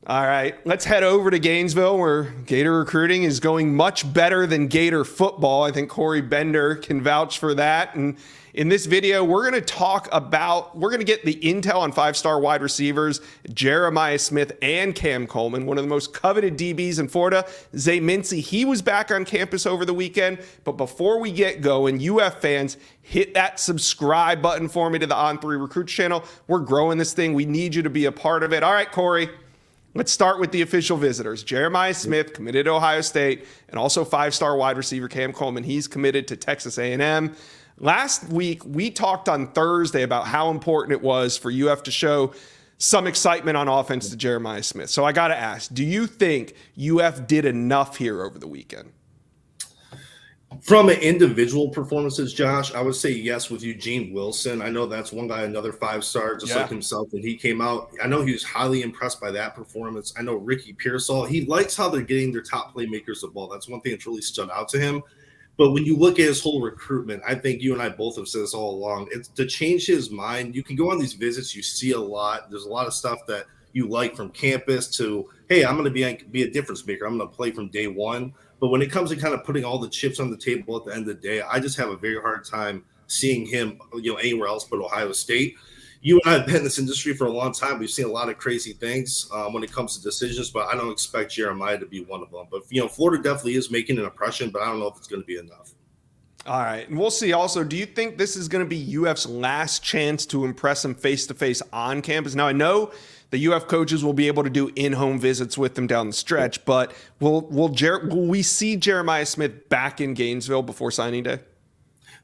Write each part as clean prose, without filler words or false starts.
All right, let's head over to Gainesville, where Gator recruiting is going much better than Gator football. I think Corey Bender can vouch for that. And in this video, we're going to get the intel on five-star wide receivers, Jeremiah Smith and Cam Coleman, one of the most coveted DBs in Florida. Zay Mincy, he was back on campus over the weekend. But before we get going, UF fans, hit that subscribe button for me to the On3 Recruits channel. We're growing this thing. We need you to be a part of it. All right, Corey. Let's start with the official visitors. Jeremiah Smith committed to Ohio State, and also five-star wide receiver Cam Coleman. He's committed to Texas A&M. Last week, we talked on Thursday about how important it was for UF to show some excitement on offense to Jeremiah Smith. So I got to ask, do you think UF did enough here over the weekend? From an individual performances, Josh, I would say yes with Eugene Wilson. I know that's one guy, another five-star, just like himself when he came out. I know he was highly impressed by that performance. I know Ricky Pearsall, he likes how they're getting their top playmakers the ball. That's one thing that's really stood out to him. But when you look at his whole recruitment, I think you and I both have said this all along, it's to change his mind. You can go on these visits, you see a lot. There's a lot of stuff that you like from campus to, hey, I'm going to be a difference maker. I'm going to play from day one. But when it comes to kind of putting all the chips on the table at the end of the day, I just have a very hard time seeing him, anywhere else but Ohio State. You and I have been in this industry for a long time. We've seen a lot of crazy things when it comes to decisions, but I don't expect Jeremiah to be one of them. But, Florida definitely is making an impression, but I don't know if it's going to be enough. All right. And we'll see also, do you think this is going to be UF's last chance to impress him face-to-face on campus? Now, I know the UF coaches will be able to do in-home visits with them down the stretch, but will we see Jeremiah Smith back in Gainesville before signing day?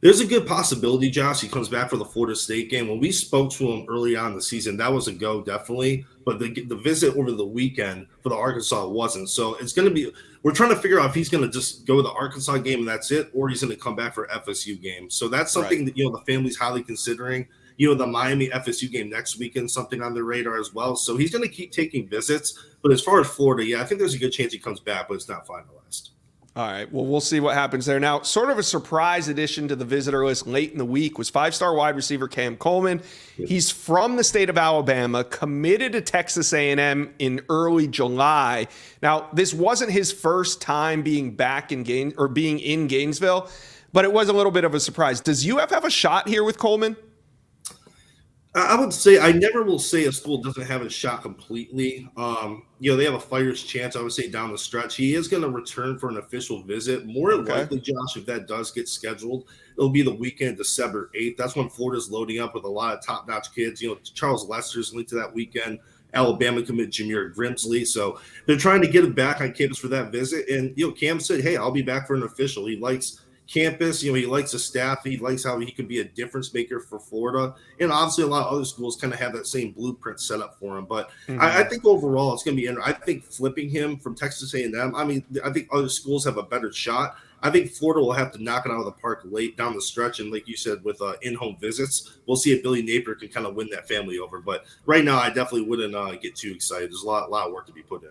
There's a good possibility, Josh. He comes back for the Florida State game. When we spoke to him early on in the season, that was a go, definitely. But the visit over the weekend for the Arkansas wasn't. So it's going to be – we're trying to figure out if he's going to just go to the Arkansas game and that's it, or he's going to come back for FSU game. So that's something that, the family's highly considering. The Miami FSU game next weekend, something on their radar as well. So he's going to keep taking visits. But as far as Florida, I think there's a good chance he comes back, but it's not finalized. All right, well, we'll see what happens there. Now, sort of a surprise addition to the visitor list late in the week was five-star wide receiver Cam Coleman. He's from the state of Alabama, committed to Texas A&M in early July. Now, this wasn't his first time being back in being in Gainesville, but it was a little bit of a surprise. Does UF have a shot here with Coleman? I would say I never will say a school doesn't have a shot completely. They have a fighter's chance, I would say, down the stretch. He is going to return for an official visit. More likely, Josh, if that does get scheduled, it'll be the weekend, December 8th. That's when Florida's loading up with a lot of top-notch kids. Charles Lester's linked to that weekend. Alabama commit Jameer Grimsley. So they're trying to get him back on campus for that visit. And, Cam said, hey, I'll be back for an official. He likes campus, he likes the staff. He likes how he can be a difference maker for Florida. And obviously a lot of other schools kind of have that same blueprint set up for him. But I think overall it's going to be – I think flipping him from Texas A&M, I think other schools have a better shot. I think Florida will have to knock it out of the park late down the stretch. And like you said, with in-home visits, we'll see if Billy Napier can kind of win that family over. But right now I definitely wouldn't get too excited. There's a lot of work to be put in.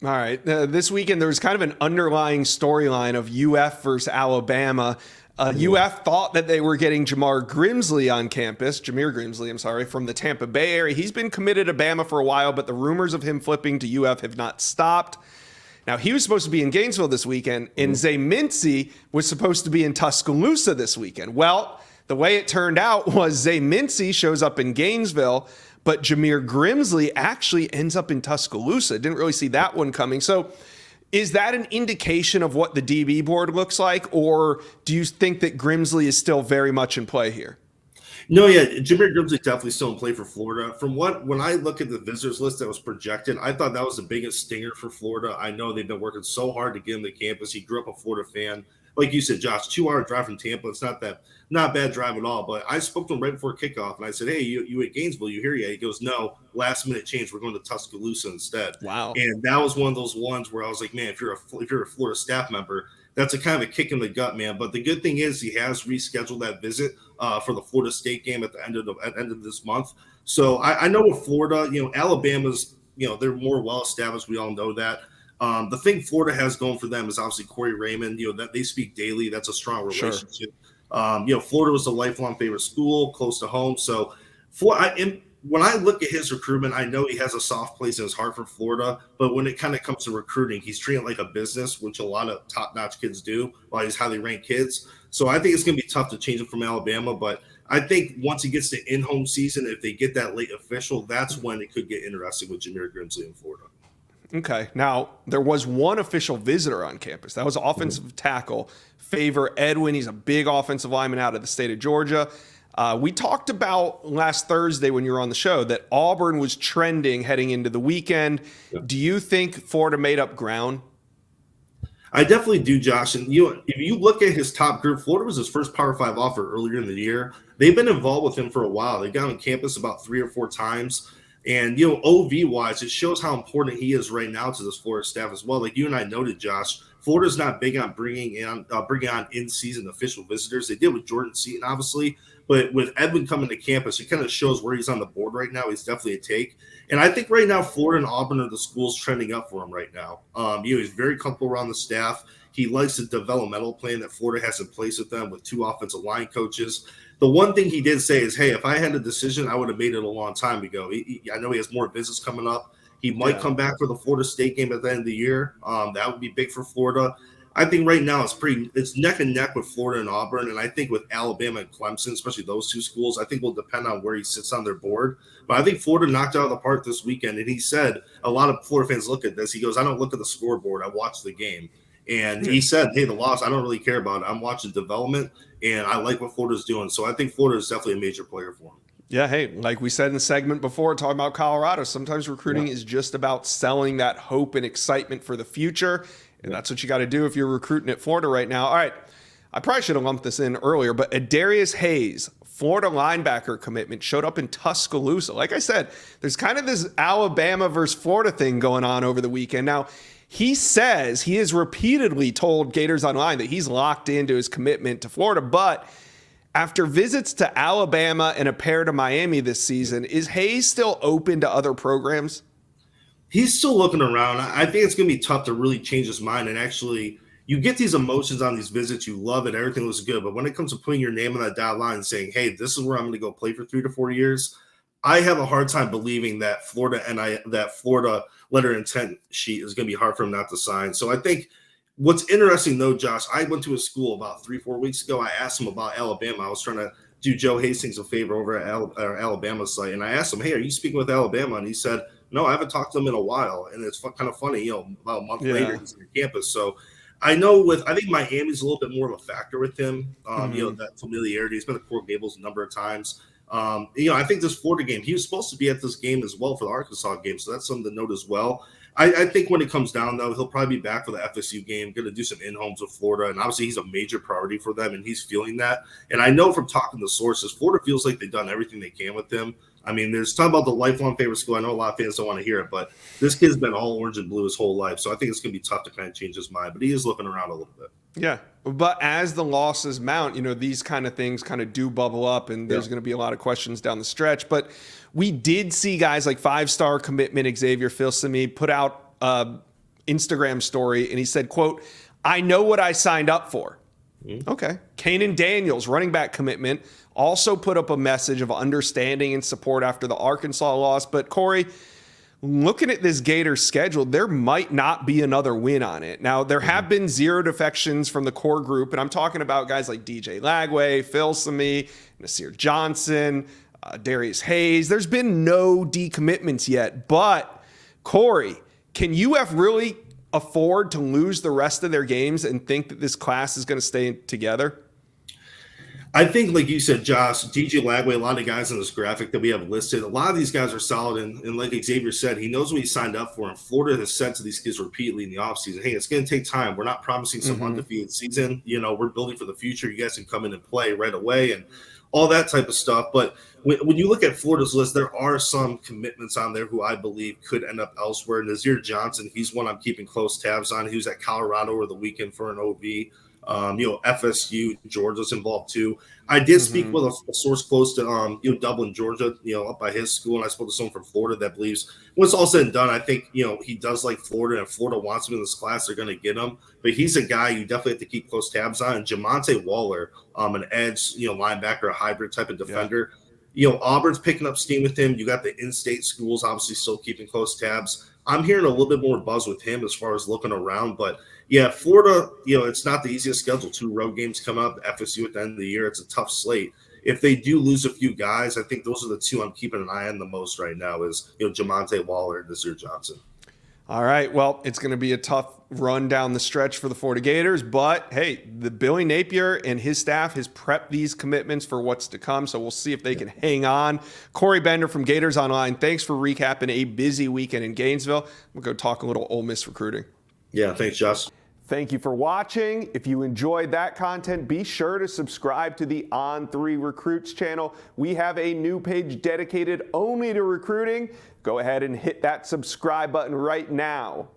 All right. This weekend, there was kind of an underlying storyline of UF versus Alabama. UF thought that they were getting Jameer Grimsley, from the Tampa Bay area. He's been committed to Bama for a while, but the rumors of him flipping to UF have not stopped. Now, he was supposed to be in Gainesville this weekend, and Zay Mincy was supposed to be in Tuscaloosa this weekend. Well, the way it turned out was Zay Mincy shows up in Gainesville, but Jameer Grimsley actually ends up in Tuscaloosa. Didn't really see that one coming. So is that an indication of what the DB board looks like, or do you think that Grimsley is still very much in play here? No, Jameer Grimsley definitely still in play for Florida. When I look at the visitors list that was projected, I thought that was the biggest stinger for Florida. I know they've been working so hard to get him to campus. He grew up a Florida fan. Like you said, Josh, 2-hour drive from Tampa. It's not bad drive at all. But I spoke to him right before kickoff, and I said, hey, you at Gainesville, you here yet? He goes, no, last-minute change. We're going to Tuscaloosa instead. Wow. And that was one of those ones where I was like, man, if you're a Florida staff member, that's a kind of a kick in the gut, man. But the good thing is he has rescheduled that visit for the Florida State game at the end of this month. So I know with Florida, Alabama's, they're more well-established. We all know that. The thing Florida has going for them is obviously Corey Raymond, that they speak daily. That's a strong relationship. Sure. Florida was a lifelong favorite school, close to home. So when I look at his recruitment, I know he has a soft place in his heart for Florida, but when it kind of comes to recruiting, he's treating it like a business, which a lot of top-notch kids do, while he's highly ranked kids. So I think it's going to be tough to change him from Alabama, but I think once he gets to in-home season, if they get that late official, that's when it could get interesting with Jameer Grimsley in Florida. Okay. Now, there was one official visitor on campus. That was offensive tackle Favor Edwin. He's a big offensive lineman out of the state of Georgia. We talked about last Thursday when you were on the show that Auburn was trending heading into the weekend. Yep. Do you think Florida made up ground? I definitely do, Josh. And if you look at his top group, Florida was his first Power 5 offer earlier in the year. They've been involved with him for a while. They got on campus about 3 or 4 times. And, OV-wise, it shows how important he is right now to this Florida staff as well. Like you and I noted, Josh, Florida's not big on bringing on in-season official visitors. They did with Jordan Seaton, obviously. But with Edwin coming to campus, it kind of shows where he's on the board right now. He's definitely a take. And I think right now, Florida and Auburn are the schools trending up for him right now. He's very comfortable around the staff. He likes the developmental plan that Florida has in place with them with 2 offensive line coaches. The one thing he did say is, hey, if I had a decision, I would have made it a long time ago. I know he has more visits coming up. He might come back for the Florida State game at the end of the year. That would be big for Florida. I think right now it's neck and neck with Florida and Auburn, and I think with Alabama and Clemson, especially those 2 schools, I think will depend on where he sits on their board. But I think Florida knocked out of the park this weekend, and he said a lot of Florida fans look at this. He goes, I don't look at the scoreboard. I watch the game. And he said, hey, the loss, I don't really care about it. I'm watching development, and I like what Florida's doing. So I think Florida is definitely a major player for him. Yeah, hey, like we said in the segment before, talking about Colorado, sometimes recruiting is just about selling that hope and excitement for the future. And that's what you got to do if you're recruiting at Florida right now. All right, I probably should have lumped this in earlier, but Adarius Hayes, Florida linebacker commitment, showed up in Tuscaloosa. Like I said, there's kind of this Alabama versus Florida thing going on over the weekend. Now, he says he has repeatedly told GatorsOnline that he's locked into his commitment to Florida, but after visits to Alabama and a pair to Miami this season, is Hayes still open to other programs? He's still looking around. I think it's going to be tough to really change his mind. And actually, you get these emotions on these visits. You love it. Everything looks good. But when it comes to putting your name on that dotted line and saying, hey, this is where I'm going to go play for 3 to 4 years, I have a hard time believing that that Florida letter of intent sheet is going to be hard for him not to sign. So I think what's interesting, though, Josh, I went to a school about 3-4 weeks ago. I asked him about Alabama. I was trying to do Joe Hastings a favor over at our Alabama site. And I asked him, hey, are you speaking with Alabama? And he said, no, I haven't talked to him in a while. And it's kind of funny, about a month later, he's on campus. So I think Miami's a little bit more of a factor with him. That familiarity. He's been at Coral Gables a number of times. I think this Florida game, he was supposed to be at this game as well for the Arkansas game. So that's something to note as well. I think when it comes down, though, he'll probably be back for the FSU game, going to do some in-homes with Florida. And obviously, he's a major priority for them, and he's feeling that. And I know from talking to sources, Florida feels like they've done everything they can with him. I mean, there's talk about the lifelong favorite school. I know a lot of fans don't want to hear it, but this kid's been all orange and blue his whole life. So I think it's going to be tough to kind of change his mind. But he is looking around a little bit. Yeah, but as the losses mount, these kind of things kind of do bubble up, and there's going to be a lot of questions down the stretch. But we did see guys like 5-star commitment Xavier Filsaime put out Instagram story, and he said, quote, I know what I signed up for. Okay. Kanan Daniels, running back commitment, also put up a message of understanding and support after the Arkansas loss. But Corey, looking at this Gators schedule, there might not be another win on it. Now, there have been 0 defections from the core group, and I'm talking about guys like DJ Lagway, Filsaime, Nasir Johnson, Darius Hayes. There's been no decommitments yet, but Corey, can UF really afford to lose the rest of their games and think that this class is going to stay together? I think, like you said, Josh, DJ Lagway, a lot of guys in this graphic that we have listed, a lot of these guys are solid. And like Xavier said, he knows what he signed up for. And Florida has said to these kids repeatedly in the offseason, hey, it's going to take time. We're not promising some undefeated season. We're building for the future. You guys can come in and play right away and all that type of stuff. But when you look at Florida's list, there are some commitments on there who I believe could end up elsewhere. Nasir Johnson, he's one I'm keeping close tabs on. He was at Colorado over the weekend for an OV. FSU, Georgia's involved too. I did speak with a source close to Dublin, Georgia, up by his school, and I spoke to someone from Florida that believes when it's all said and done, I think he does like Florida, and if Florida wants him in this class, they're going to get him. But he's a guy you definitely have to keep close tabs on. And Jamonte Waller, an edge, linebacker, a hybrid type of defender. Auburn's picking up steam with him. You got the in-state schools obviously still keeping close tabs. I'm hearing a little bit more buzz with him as far as looking around. But, yeah, Florida, it's not the easiest schedule. 2 road games come up, FSU at the end of the year. It's a tough slate. If they do lose a few guys, I think those are the 2 I'm keeping an eye on the most right now is, Jamonte Waller and Nasir Johnson. All right. Well, it's going to be a tough run down the stretch for the Florida Gators, but hey, the Billy Napier and his staff has prepped these commitments for what's to come. So we'll see if they can hang on. Corey Bender from GatorsOnline, thanks for recapping a busy weekend in Gainesville. We'll go talk a little Ole Miss recruiting. Yeah, thanks, Josh. Thank you for watching. If you enjoyed that content, be sure to subscribe to the On3 Recruits channel. We have a new page dedicated only to recruiting. Go ahead and hit that subscribe button right now.